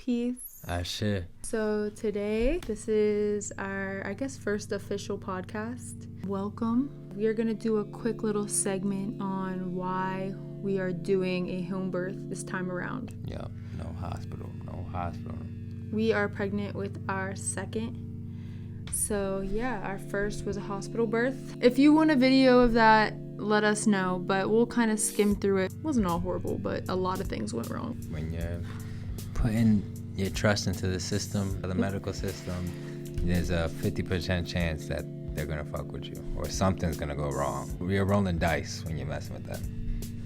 Keith. Sure. So today, this is our, first official podcast. Welcome. We are going to do a quick little segment on why we are doing a home birth this time around. Yep. No hospital. We are pregnant with our second. So yeah, our first was a hospital birth. If you want a video of that, let us know, but we'll kind of skim through it. It wasn't all horrible, but a lot of things went wrong. When you're putting your trust into the system, the medical system, there's a 50% chance that they're gonna fuck with you or something's gonna go wrong. You're rolling dice when you're messing with that.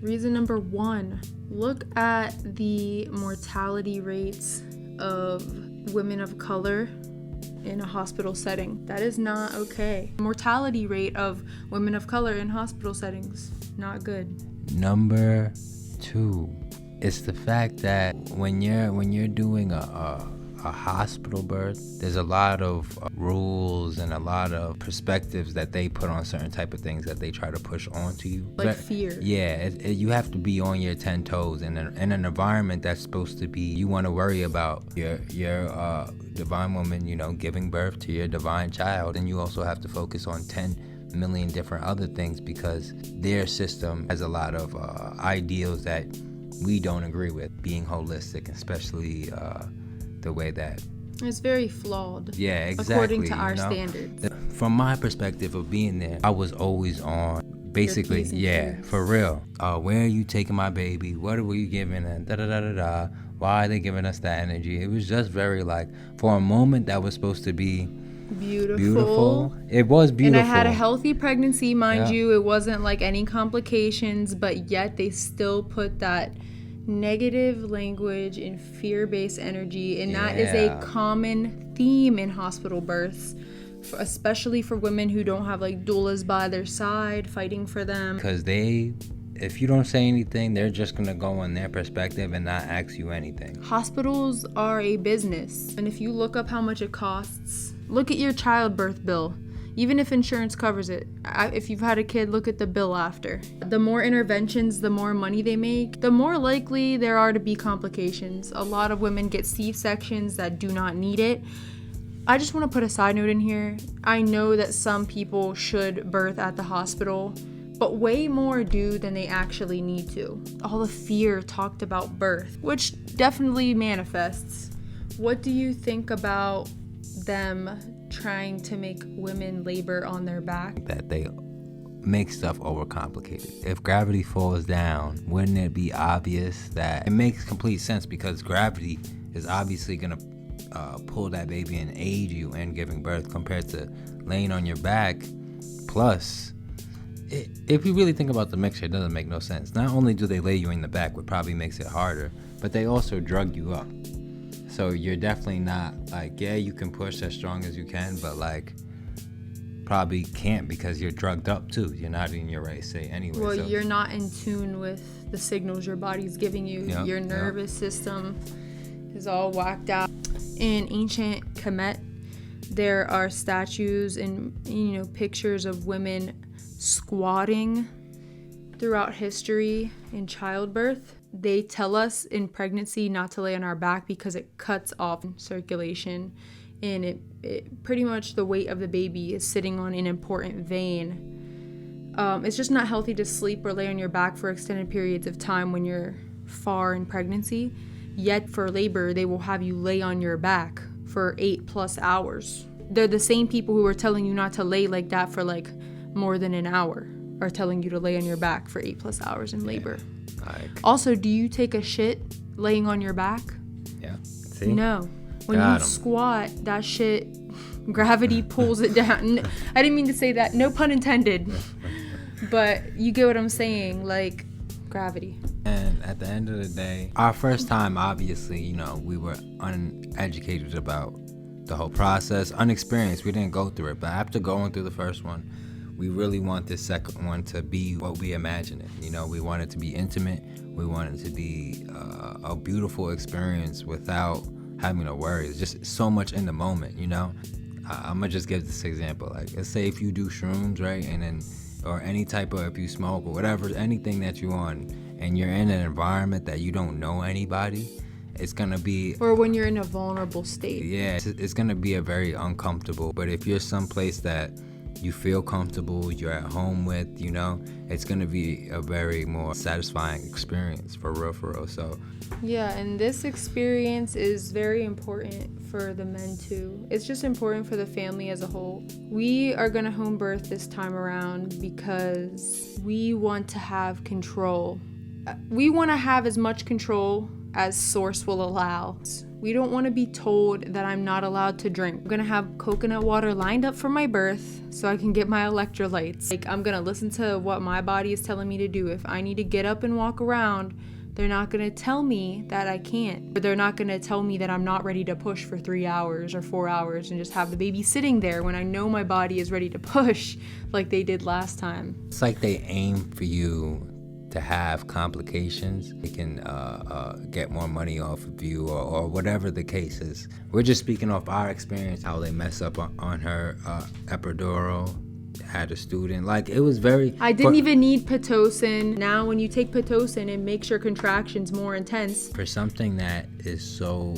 Reason number 1, look at the mortality rates of women of color in a hospital setting. That is not okay. Mortality rate of women of color in hospital settings, not good. Number 2, it's the fact that when you're doing a hospital birth, there's a lot of rules and a lot of perspectives that they put on certain type of things that they try to push onto you. Like fear. Yeah, you have to be on your 10 toes in an environment that's supposed to be, you want to worry about your divine woman, giving birth to your divine child, and you also have to focus on 10 million different other things because their system has a lot of ideals that we don't agree with, being holistic, especially the way that it's very flawed. Yeah, exactly. According to our standards. From my perspective of being there, I was always on basically, for real. Where are you taking my baby? What are you giving? And da-da-da-da-da. Why are they giving us that energy? It was just very for a moment that was supposed to be beautiful. It was beautiful. And I had a healthy pregnancy, mind you. It wasn't like any complications, but yet they still put that negative language and fear-based energy, and that is a common theme in hospital births, especially for women who don't have doulas by their side fighting for them, because if you don't say anything, they're just gonna go on their perspective and not ask you anything. Hospitals are a business, and if you look up how much it costs, look at your childbirth bill. Even if insurance covers it, if you've had a kid, look at the bill after. The more interventions, the more money they make, the more likely there are to be complications. A lot of women get C-sections that do not need it. I just want to put a side note in here. I know that some people should birth at the hospital, but way more do than they actually need to. All the fear talked about birth, which definitely manifests. What do you think about them trying to make women labor on their back? That they make stuff overcomplicated. If gravity falls down, wouldn't it be obvious that it makes complete sense, because gravity is obviously going to pull that baby and aid you in giving birth compared to laying on your back. Plus, if you really think about the mixture, it doesn't make no sense. Not only do they lay you in the back, which probably makes it harder, but they also drug you up. So you're definitely not you can push as strong as you can, but probably can't because you're drugged up too. You're not in your right state anyway. Well, you're not in tune with the signals your body's giving you. Your nervous system is all whacked out. In ancient Kemet, there are statues and pictures of women squatting throughout history in childbirth. They tell us in pregnancy not to lay on our back because it cuts off circulation, and it pretty much the weight of the baby is sitting on an important vein. It's just not healthy to sleep or lay on your back for extended periods of time when you're far in pregnancy. Yet for labor, they will have you lay on your back for 8+ hours. They're the same people who are telling you not to lay like that for more than an hour are telling you to lay on your back for 8+ hours in labor. Also, do you take a shit laying on your back? Yeah. See? No. When you squat, that shit, gravity pulls it down. I didn't mean to say that. No pun intended. But you get what I'm saying. Gravity. And at the end of the day, our first time, obviously, we were uneducated about the whole process, unexperienced. We didn't go through it. But after going through the first one, we really want this second one to be what we imagine it. We want it to be intimate. We want it to be a beautiful experience without having to worry. It's just so much in the moment, I'm gonna just give this example. Let's say if you do shrooms, right, and then or any type of, if you smoke or whatever, anything that you're on, and you're in an environment that you don't know anybody, it's gonna be, or when you're in a vulnerable state. Yeah, it's gonna be a very uncomfortable. But if you're someplace that you feel comfortable, you're at home with, you know, it's gonna be a very more satisfying experience for real. So yeah, and this experience is very important for the men too. It's just important for the family as a whole. We are gonna home birth this time around because we want to have control. We want to have as much control as source will allow. We don't want to be told that I'm not allowed to drink. I'm gonna have coconut water lined up for my birth so I can get my electrolytes. Like, I'm gonna listen to what my body is telling me to do. If I need to get up and walk around, they're not gonna tell me that I can't. But they're not gonna tell me that I'm not ready to push for 3 hours or 4 hours and just have the baby sitting there when I know my body is ready to push like they did last time. It's like they aim for you to have complications. They can get more money off of you, or whatever the case is. We're just speaking off our experience, how they mess up on her epidural. Had a student, like, it was very, I didn't even need Pitocin. Now when you take Pitocin, it makes your contractions more intense. For something that is so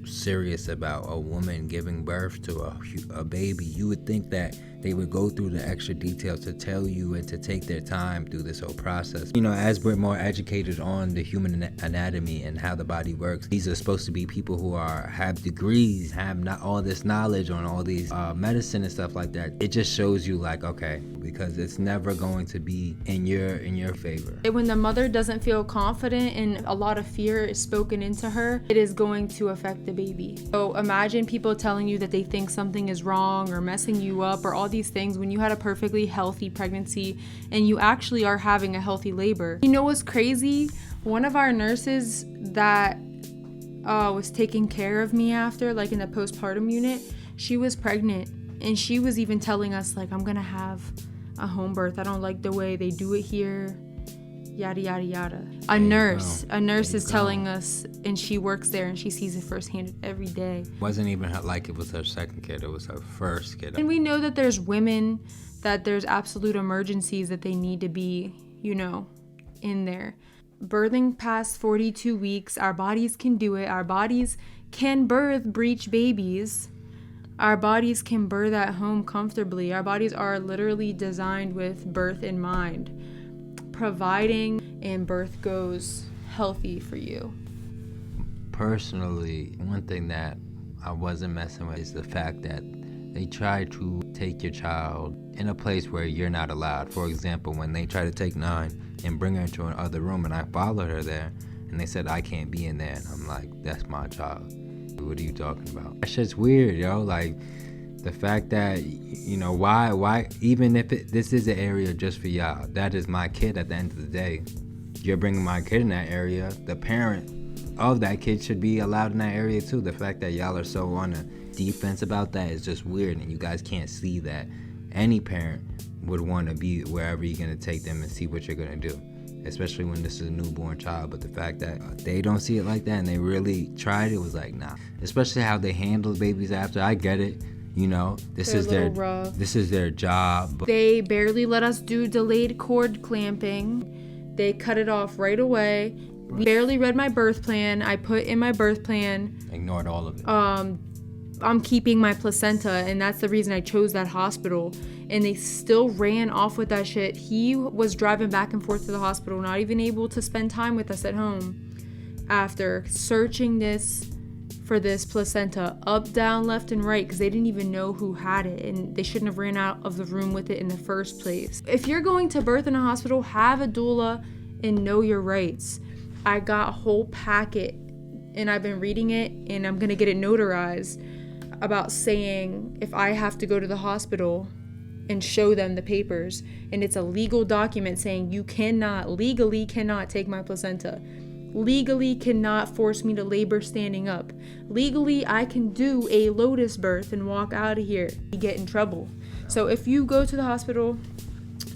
serious about a woman giving birth to a baby, you would think that they would go through the extra details to tell you and to take their time through this whole process. You know, as we're more educated on the human anatomy and how the body works, these are supposed to be people who have degrees, have not all this knowledge on all these medicine and stuff like that. It just shows you, like, okay, because it's never going to be in your favor. When the mother doesn't feel confident and a lot of fear is spoken into her, it is going to affect the baby. So imagine people telling you that they think something is wrong or messing you up or all these things when you had a perfectly healthy pregnancy and you actually are having a healthy labor. You know what's crazy? One of our nurses that was taking care of me after, like in the postpartum unit, she was pregnant and she was even telling us, like, I'm gonna have a home birth. I don't like the way they do it here. Yada yada yada. A nurse is telling us, and she works there and she sees it firsthand every day. It wasn't even like it was her second kid, it was her first kid. And we know that there's women that there's absolute emergencies that they need to be, you know, in there. Birthing past 42 weeks, our bodies can do it. Our bodies can birth breech babies. Our bodies can birth at home comfortably. Our bodies are literally designed with birth in mind, providing and birth goes healthy for you. Personally, one thing that I wasn't messing with is the fact that they try to take your child in a place where you're not allowed. For example, when they try to take Nine and bring her into another room, and I followed her there, and they said I can't be in there, and I'm like, that's my child. What are you talking about? That shit's weird, yo. Like, the fact that, you know, why even if this is an area just for y'all, that is my kid at the end of the day. You're bringing my kid in that area. The parent of that kid should be allowed in that area too. The fact that y'all are so on the defense about that is just weird, and you guys can't see that any parent would want to be wherever you're going to take them and see what you're going to do, especially when this is a newborn child. But the fact that they don't see it like that and they really tried, it was like, nah. Especially how they handle babies after. I get it. You know, this is their job. They barely let us do delayed cord clamping. They cut it off right away. We barely read my birth plan. I put in my birth plan. Ignored all of it. I'm keeping my placenta, and that's the reason I chose that hospital. And they still ran off with that shit. He was driving back and forth to the hospital, not even able to spend time with us at home. After searching for this placenta up, down, left, and right, because they didn't even know who had it, and they shouldn't have ran out of the room with it in the first place. If you're going to birth in a hospital, have a doula and know your rights. I got a whole packet, and I've been reading it, and I'm gonna get it notarized, about saying if I have to go to the hospital and show them the papers, and it's a legal document saying you legally cannot take my placenta. Legally cannot force me to labor standing up. Legally, I can do a lotus birth and walk out of here. You get in trouble. So if you go to the hospital,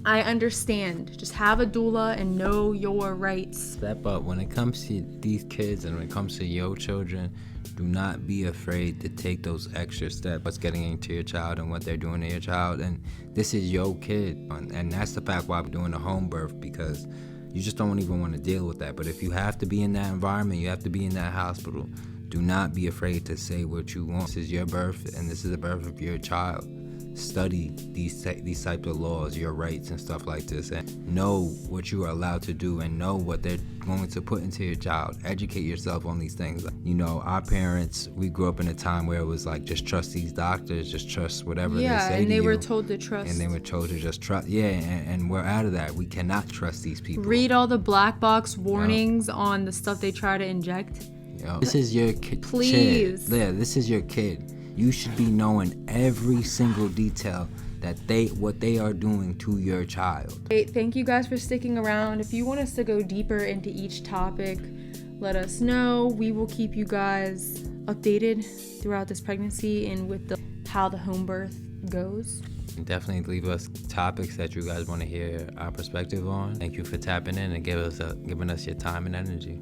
I understand. Just have a doula and know your rights. Step up. When it comes to these kids and when it comes to your children, do not be afraid to take those extra steps. What's getting into your child and what they're doing to your child. And this is your kid. And that's the fact why we're doing a home birth, because you just don't even want to deal with that. But if you have to be in that environment, you have to be in that hospital, do not be afraid to say what you want. This is your birth, and this is the birth of your child. Study these types of laws, your rights and stuff like this, and know what you are allowed to do, and know what they're going to put into your child. Educate yourself on these things. You know, our parents, we grew up in a time where it was like, just trust these doctors, just trust whatever they say to you. Yeah, and they were told to trust. And they were told to just trust. Yeah, and we're out of that. We cannot trust these people. Read all the black box warnings on the stuff they try to inject. This is your kid. Please. Yeah, this is your kid. You should be knowing every single detail that what they are doing to your child. Hey, thank you guys for sticking around. If you want us to go deeper into each topic, let us know. We will keep you guys updated throughout this pregnancy and with how the home birth goes. Definitely leave us topics that you guys want to hear our perspective on. Thank you for tapping in and giving us your time and energy.